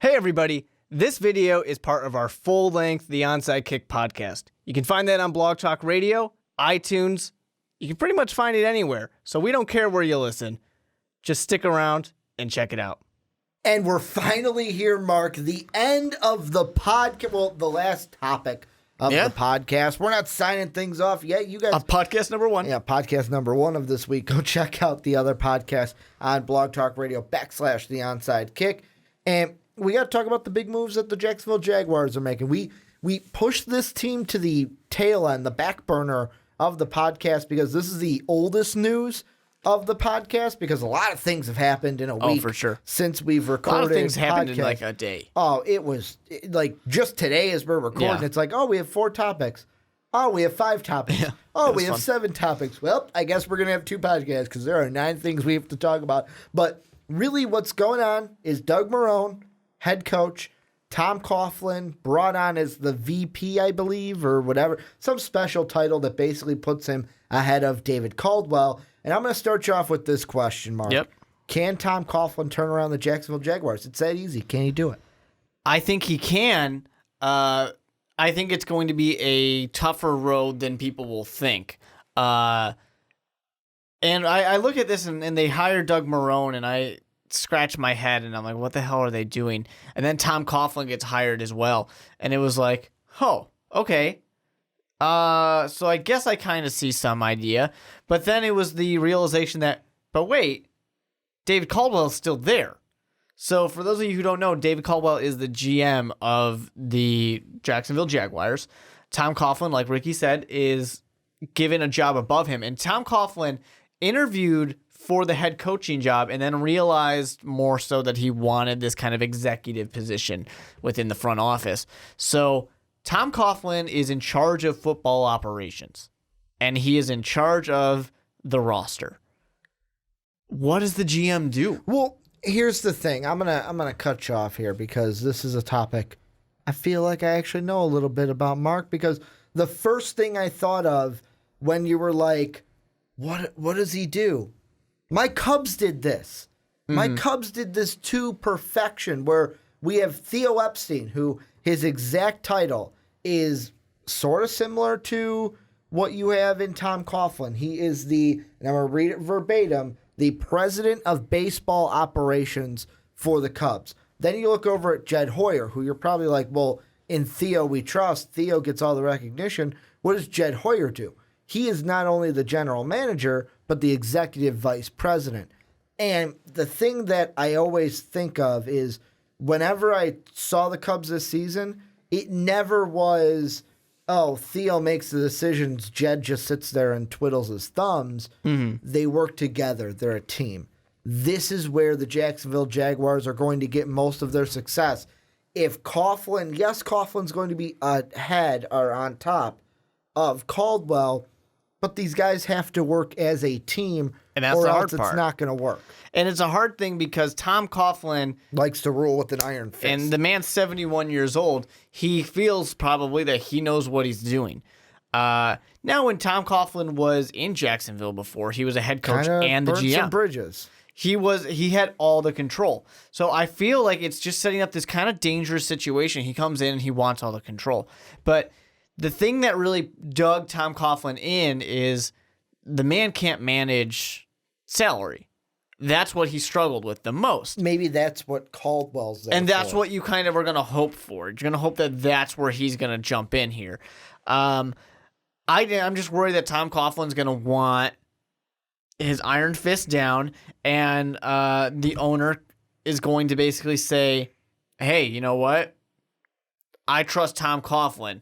Hey everybody, this video is part of our full-length The Onside Kick podcast. You can find that on Blog Talk Radio, iTunes. You can pretty much find it anywhere, so we don't care where you listen. Just stick around and check it out. And we're finally here, Mark, the end of the podcast, well, the last topic of the podcast. We're not signing things off yet. You guys... podcast number one. Yeah, podcast number one of this week. Go check out the other podcast on Blog Talk Radio / The Onside Kick. And we got to talk about the big moves that the Jacksonville Jaguars are making. We pushed this team to the tail end, the back burner of the podcast, because this is the oldest news of the podcast, because a lot of things have happened in a week for sure. Since we've recorded. A lot of things happened in like a day. Oh, it was like just today as we're recording, It's like, oh, we have 4 topics. Oh, we have 5 topics. Yeah, oh, we have 7 topics. Well, I guess we're going to have 2 podcasts because there are 9 things we have to talk about. But really what's going on is Doug Marrone, head coach, Tom Coughlin, brought on as the VP, I believe, or whatever, some special title that basically puts him ahead of David Caldwell. And I'm going to start you off with this question, Mark. Yep. Can Tom Coughlin turn around the Jacksonville Jaguars? It's that easy. Can he do it? I think he can. I think it's going to be a tougher road than people will think. And I look at this, and they hired Doug Marrone, and I scratch my head, and I'm like, what the hell are they doing? And then Tom Coughlin gets hired as well, and it was like, oh, okay. So I guess I kind of see some idea, but then it was the realization that, but wait, David Caldwell is still there. So for those of you who don't know, David Caldwell is the GM of the Jacksonville Jaguars. Tom Coughlin, like Ricky said, is given a job above him, and Tom Coughlin interviewed for the head coaching job and then realized more so that he wanted this kind of executive position within the front office. So Tom Coughlin is in charge of football operations, and he is in charge of the roster. What does the GM do? Well, here's the thing. I'm gonna cut you off here because this is a topic I feel like I actually know a little bit about, Mark, because the first thing I thought of when you were like, what does he do? My Cubs did this. My Cubs did this to perfection, where we have Theo Epstein, who his exact title is sort of similar to what you have in Tom Coughlin. He is and I'm going to read it verbatim, the president of baseball operations for the Cubs. Then you look over at Jed Hoyer, who you're probably like, well, in Theo we trust. Theo gets all the recognition. What does Jed Hoyer do? He is not only the general manager, but the executive vice president. And the thing that I always think of is whenever I saw the Cubs this season, it never was, oh, Theo makes the decisions, Jed just sits there and twiddles his thumbs. They work together. They're a team. This is where the Jacksonville Jaguars are going to get most of their success. If Coughlin, yes, Coughlin's going to be ahead or on top of Caldwell, but these guys have to work as a team, and that's or the else hard it's part. not going to work. And it's a hard thing because Tom Coughlin Likes to rule with an iron fist. and the man's 71 years old. He feels probably that he knows what he's doing. Now, when Tom Coughlin was in Jacksonville before, he was a head coach and the burned GM. some bridges. He had all the control. So I feel like it's just setting up this kind of dangerous situation. He comes in and he wants all the control. But the thing that really dug Tom Coughlin in is the man can't manage salary. That's what he struggled with the most. Maybe that's what Caldwell's there And that's for. what you kind of are going to hope for. You're going to hope that that's where he's going to jump in here. I'm just worried that Tom Coughlin's going to want his iron fist down, and the owner is going to basically say, hey, you know what? I trust Tom Coughlin.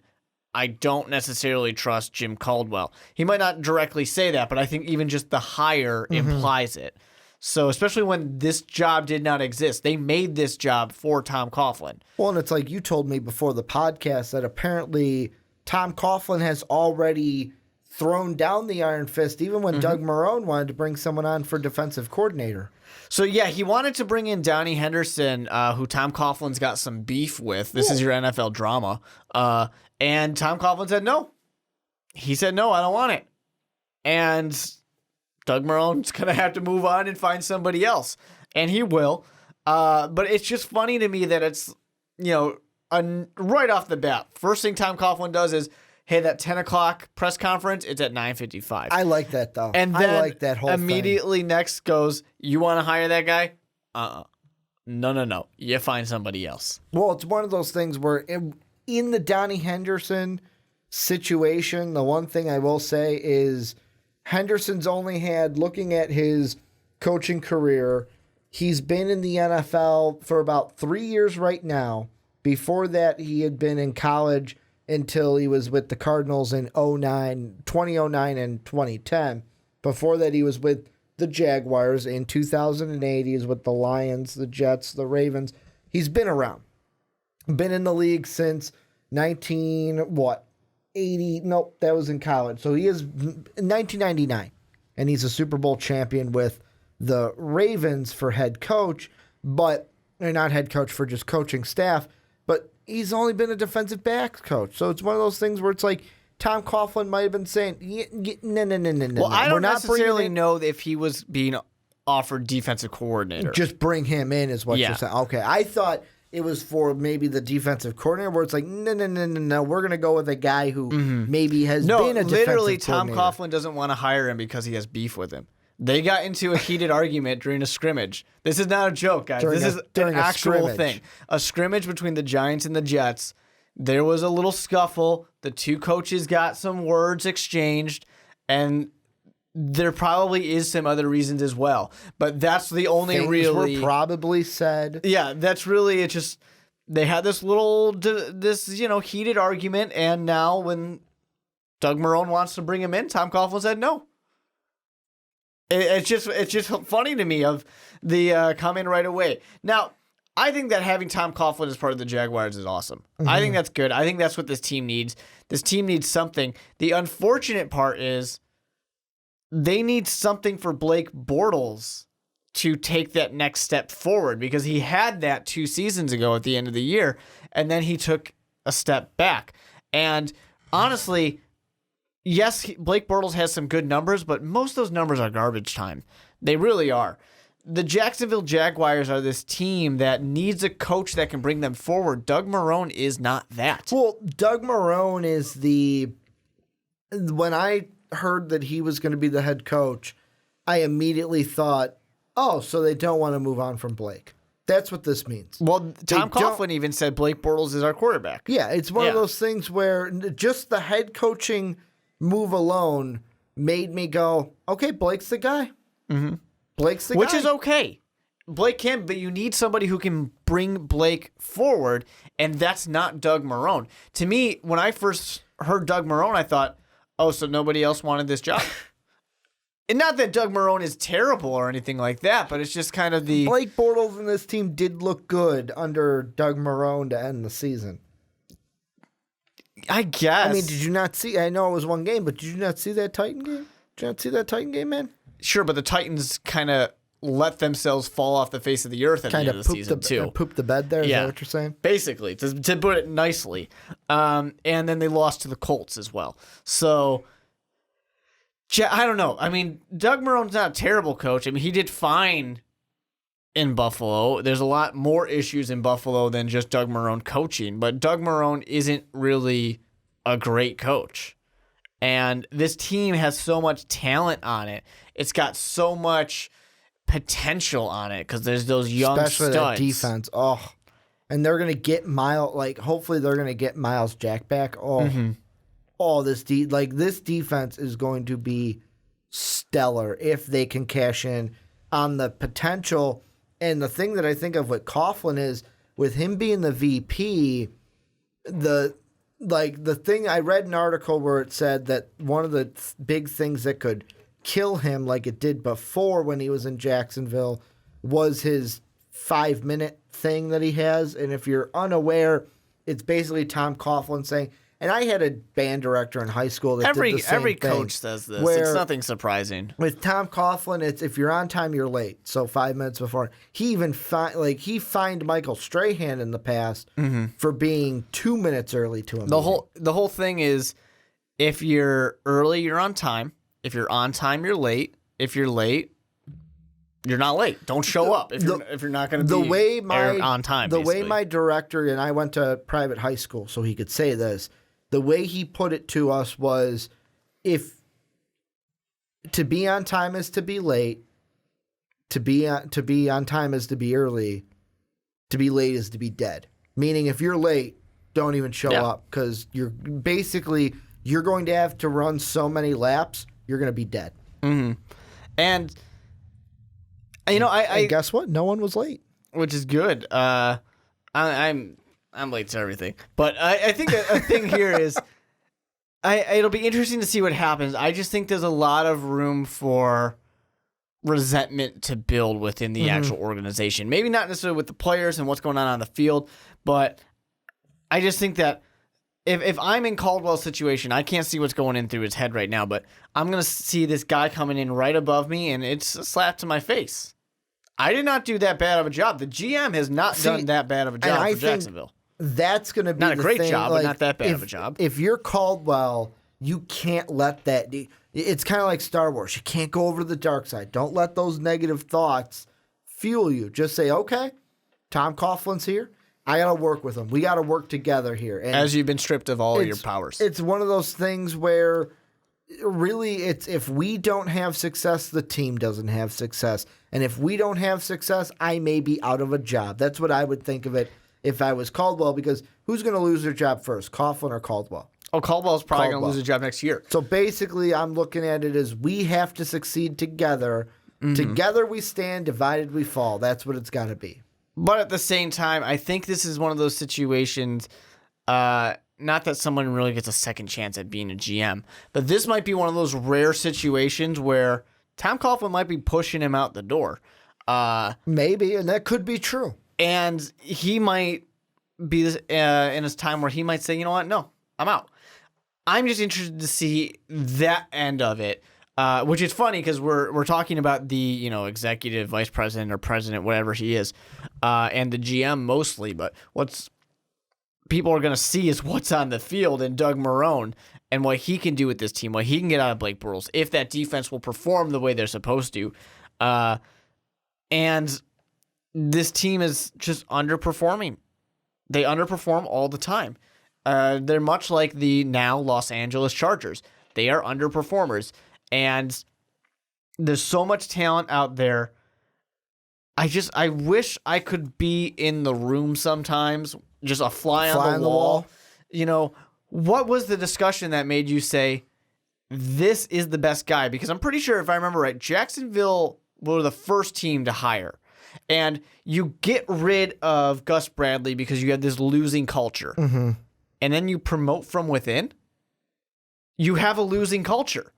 I don't necessarily trust Jim Caldwell. He might not directly say that, but I think even just the hire implies it. So especially when this job did not exist, they made this job for Tom Coughlin. Well, and it's like you told me before the podcast that apparently Tom Coughlin has already thrown down the iron fist, even when Doug Marrone wanted to bring someone on for defensive coordinator. So, yeah, he wanted to bring in Donnie Henderson, who Tom Coughlin's got some beef with. This is your NFL drama. And Tom Coughlin said no. He said, no, I don't want it. And Doug Marrone's going to have to move on and find somebody else. And he will. But it's just funny to me that it's, right off the bat, first thing Tom Coughlin does is, hey, that 10 o'clock press conference, it's at 9:55. I like that, though. And then I like that whole immediately next goes, you want to hire that guy? No. You find somebody else. Well, it's one of those things where in the Donnie Henderson situation, the one thing I will say is Henderson's only had, looking at his coaching career, he's been in the NFL for about 3 years right now. Before that, he had been in college until he was with the Cardinals in 2009 and 2010. Before that, he was with the Jaguars. In 2008, he was with the Lions, the Jets, the Ravens. He's been around. Been in the league since 80? Nope, that was in college. So he is 1999, and he's a Super Bowl champion with the Ravens for head coach, but or not head coach for just coaching staff, but he's only been a defensive backs coach. So it's one of those things where it's like Tom Coughlin might have been saying, no. Well, I don't necessarily know if he was being offered defensive coordinator. Just bring him in is what you're saying. Okay, I thought it was for maybe the defensive coordinator where it's like, no. We're going to go with a guy who maybe has been a defensive coordinator. No, literally, Tom Coughlin doesn't want to hire him because he has beef with him. They got into a heated argument during a scrimmage. This is not a joke, guys. This is an actual thing. A scrimmage between the Giants and the Jets. There was a little scuffle. The two coaches got some words exchanged, and there probably is some other reasons as well. But that's the only Things were probably said. Yeah, that's really it. Just they had this heated argument, and now when Doug Marrone wants to bring him in, Tom Coughlin said no. It's just funny to me of the comment right away. Now, I think that having Tom Coughlin as part of the Jaguars is awesome. Mm-hmm. I think that's good. I think that's what this team needs. This team needs something. The unfortunate part is they need something for Blake Bortles to take that next step forward, because he had that 2 seasons ago at the end of the year, and then he took a step back. And honestly, yes, Blake Bortles has some good numbers, but most of those numbers are garbage time. They really are. The Jacksonville Jaguars are this team that needs a coach that can bring them forward. Doug Marrone is not that. Well, Doug Marrone is when I heard that he was going to be the head coach, I immediately thought, oh, so they don't want to move on from Blake. That's what this means. Well, Tom Coughlin even said Blake Bortles is our quarterback. Yeah, it's one of those things where just the head coaching move alone made me go, okay, Blake's the guy. Mm-hmm. Blake's the guy. Which is okay. Blake can, but you need somebody who can bring Blake forward, and that's not Doug Marrone. To me, when I first heard Doug Marrone, I thought, oh, so nobody else wanted this job? And not that Doug Marrone is terrible or anything like that, but it's just kind of the... Blake Bortles and this team did look good under Doug Marrone to end the season. I guess. I mean, did you not see... I know it was one game, but did you not see that Titan game? Did you not see that Titan game, man? Sure, but the Titans kind of let themselves fall off the face of the earth at the end of the season, too. Pooped the bed there? Is that what you're saying? Basically, to put it nicely. And then they lost to the Colts as well. So, I don't know. I mean, Doug Marrone's not a terrible coach. I mean, he did fine in Buffalo. There's a lot more issues in Buffalo than just Doug Marrone coaching. But Doug Marrone isn't really a great coach. And this team has so much talent on it. It's got so much potential on it because there's those young especially studs. That defense. Oh, and they're gonna get hopefully they're gonna get Miles Jack back. Oh, this defense is going to be stellar if they can cash in on the potential. And the thing that I think of with Coughlin is with him being the VP, the thing I read an article where it said that one of the big things that could kill him, like it did before when he was in Jacksonville, was his 5-minute thing that he has. And if you're unaware, it's basically Tom Coughlin saying, and I had a band director in high school that did the same every thing, coach says this. It's nothing surprising. With Tom Coughlin, it's if you're on time, you're late. So 5 minutes before. He even he fined Michael Strahan in the past for being 2 minutes early to him. The whole thing is, if you're early, you're on time. If you're on time, you're late. If you're late, you're not late. Don't show up if you're not going to be on time. The basically. way my director, and I went to private high school, so he could say this. The way he put it to us was, if to be on time is to be late, to be on time is to be early, to be late is to be dead. Meaning, if you're late, don't even show up, because you're going to have to run so many laps, you're going to be dead. Mm-hmm. And I guess what? No one was late, which is good. I'm late to everything, but I think a thing here is, it'll be interesting to see what happens. I just think there's a lot of room for resentment to build within the actual organization. Maybe not necessarily with the players and what's going on the field, but I just think that if I'm in Caldwell's situation, I can't see what's going in through his head right now, but I'm going to see this guy coming in right above me, and it's a slap to my face. I did not do that bad of a job. The GM has not done that bad of a job for Jacksonville. That's going to be not a great thing. job, but not that bad of a job. If you're Caldwell, you can't let that. It's kind of like Star Wars. You can't go over to the dark side. Don't let those negative thoughts fuel you. Just say, okay, Tom Coughlin's here. I got to work with him. We got to work together here. And as you've been stripped of all of your powers. It's one of those things where really it's, if we don't have success, the team doesn't have success. And if we don't have success, I may be out of a job. That's what I would think of it if I was Caldwell, because who's going to lose their job first, Coughlin or Caldwell? Oh, Caldwell's probably going to lose his job next year. So basically, I'm looking at it as we have to succeed together. Together we stand, divided we fall. That's what it's got to be. But at the same time, I think this is one of those situations, not that someone really gets a second chance at being a GM, but this might be one of those rare situations where Tom Coughlin might be pushing him out the door. Maybe, and that could be true. And he might be in his time where he might say, you know what, no, I'm out. I'm just interested to see that end of it, which is funny because we're talking about the executive vice president or president, whatever he is, and the GM mostly. But what's people are going to see is what's on the field and Doug Marrone and what he can do with this team, what he can get out of Blake Bortles, if that defense will perform the way they're supposed to. And this team is just underperforming. They underperform all the time. They're much like the now Los Angeles Chargers. They are underperformers. And there's so much talent out there. I wish I could be in the room sometimes, just a fly on the wall. What was the discussion that made you say, this is the best guy? Because I'm pretty sure, if I remember right, Jacksonville were the first team to hire. And you get rid of Gus Bradley because you have this losing culture. Mm-hmm. And then you promote from within. You have a losing culture.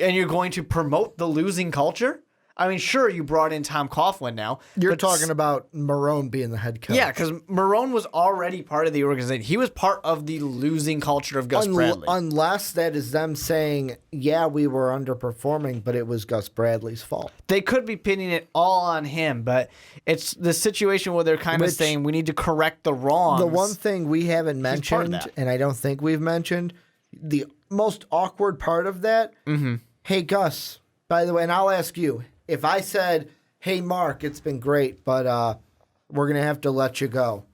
And you're going to promote the losing culture? I mean, sure, you brought in Tom Coughlin now. You're talking about Marrone being the head coach. Yeah, because Marrone was already part of the organization. He was part of the losing culture of Gus Bradley. Unless that is them saying, yeah, we were underperforming, but it was Gus Bradley's fault. They could be pinning it all on him, but it's the situation where they're kind of saying we need to correct the wrongs. The one thing we haven't mentioned, and I don't think we've mentioned, the most awkward part of that, hey, Gus, by the way, and I'll ask you, if I said, hey, Mark, it's been great, but we're going to have to let you go.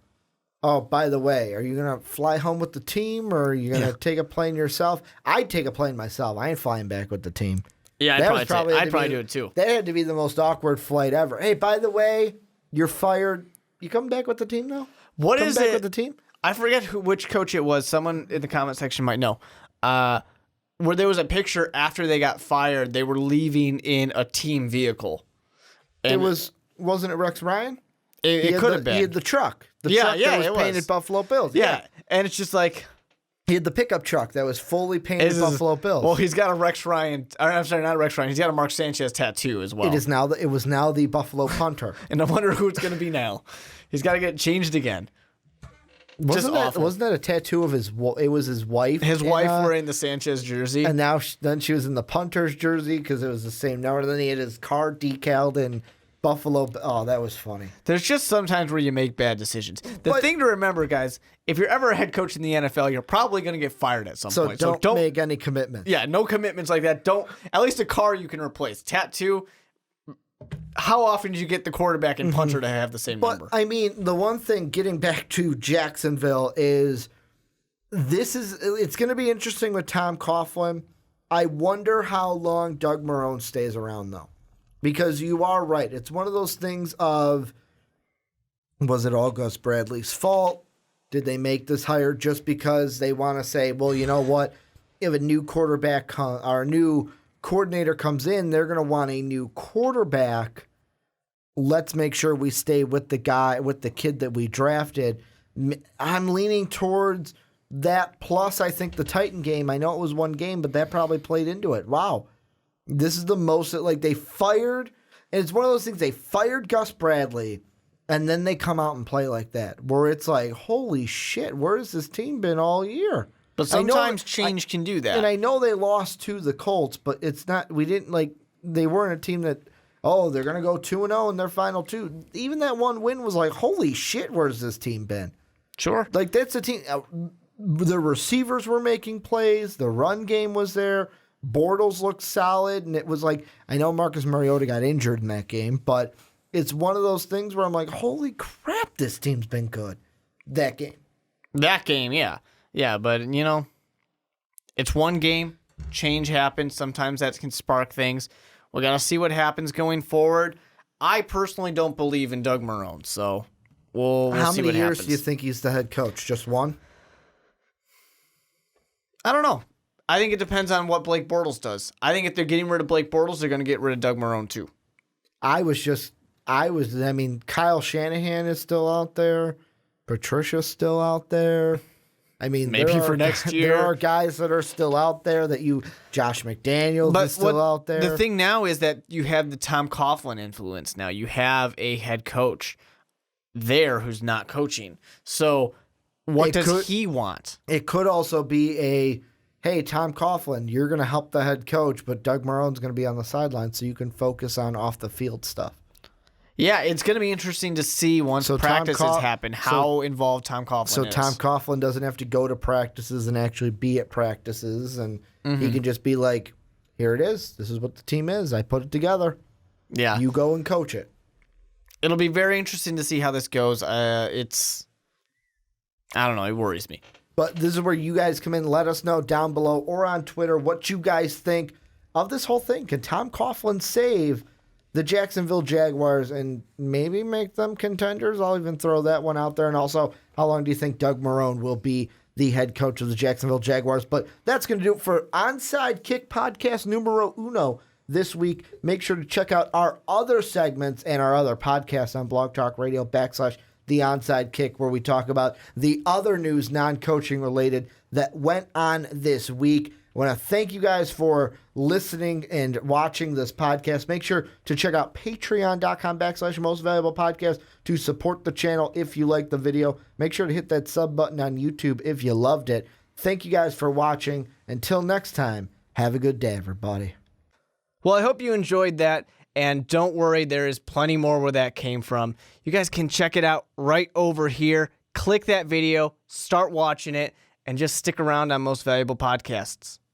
Oh, by the way, are you going to fly home with the team, or are you going to take a plane yourself? I'd take a plane myself. I ain't flying back with the team. Yeah, I'd probably do it too. That had to be the most awkward flight ever. Hey, by the way, you're fired. You coming back with the team now? What is it? With the team? I forget which coach it was. Someone in the comment section might know. Where there was a picture after they got fired, they were leaving in a team vehicle. And wasn't it Rex Ryan? It could have been. He had the truck. The truck that was painted Buffalo Bills. Yeah, and it's just like... He had the pickup truck that was fully painted Buffalo Bills. Well, he's got a Rex Ryan... I'm sorry, not a Rex Ryan. He's got a Mark Sanchez tattoo as well. It was now the Buffalo punter. And I wonder who it's going to be now. He's got to get changed again. Wasn't that a tattoo of his? It was his wife. His wife wearing the Sanchez jersey, and then she was in the punter's jersey because it was the same number. Then he had his car decaled in Buffalo. Oh, that was funny. There's just sometimes where you make bad decisions. The thing to remember, guys, if you're ever a head coach in the NFL, you're probably going to get fired at some point. So don't make any commitments. Yeah, no commitments like that. At least a car you can replace. Tattoo, how often do you get the quarterback and punter to have the same But number? I mean, the one thing getting back to Jacksonville is it's going to be interesting with Tom Coughlin. I wonder how long Doug Marrone stays around though, because you are right. It's one of those things of, was it all Gus Bradley's fault? Did they make this hire just because they want to say, well, you know what? If a new quarterback or a new coordinator comes in, they're going to want a new quarterback. Let's make sure we stay with the kid that we drafted. I'm leaning towards that. Plus, I think the Titan game, I know it was one game, but that probably played into it. Wow. This is the most, like, they fired, and it's one of those things, they fired Gus Bradley, and then they come out and play like that, where it's like, holy shit, where has this team been all year? But sometimes change can do that. And I know they lost to the Colts, but it's not, they weren't a team that, they're going to go 2-0 in their final two. Even that one win was like, holy shit, where's this team been? Sure. Like, that's a team, the receivers were making plays, the run game was there, Bortles looked solid, and it was like, I know Marcus Mariota got injured in that game, but it's one of those things where I'm like, holy crap, this team's been good. That game, yeah. Yeah, but, it's one game. Change happens. Sometimes that can spark things. We got to see what happens going forward. I personally don't believe in Doug Marrone, so we'll see what happens. How many years do you think he's the head coach? Just one? I don't know. I think it depends on what Blake Bortles does. I think if they're getting rid of Blake Bortles, they're going to get rid of Doug Marrone too. Kyle Shanahan is still out there. Patricia's still out there. I mean, maybe for next year. There are guys that are still out there Josh McDaniels is still out there. The thing now is that you have the Tom Coughlin influence now. You have a head coach there who's not coaching. So what does he want? It could also be hey, Tom Coughlin, you're going to help the head coach, but Doug Marrone's going to be on the sideline so you can focus on off-the-field stuff. Yeah, it's going to be interesting to see once practices happen how involved Tom Coughlin is. So Tom Coughlin doesn't have to go to practices and actually be at practices, and he can just be like, here it is. This is what the team is. I put it together. Yeah. You go and coach it. It'll be very interesting to see how this goes. I don't know. It worries me. But this is where you guys come in. Let us know down below or on Twitter what you guys think of this whole thing. Can Tom Coughlin save the Jacksonville Jaguars and maybe make them contenders? I'll even throw that one out there. And also, how long do you think Doug Marrone will be the head coach of the Jacksonville Jaguars? But that's going to do it for Onside Kick Podcast numero uno this week. Make sure to check out our other segments and our other podcasts on Blog Talk Radio /The Onside Kick, where we talk about the other news non-coaching related that went on this week. I want to thank you guys for listening and watching this podcast. Make sure to check out patreon.com/most valuable podcast to support the channel if you like the video. Make sure to hit that sub button on YouTube if you loved it. Thank you guys for watching. Until next time, have a good day, everybody. Well, I hope you enjoyed that. And don't worry, there is plenty more where that came from. You guys can check it out right over here. Click that video, start watching it, and just stick around on Most Valuable Podcasts.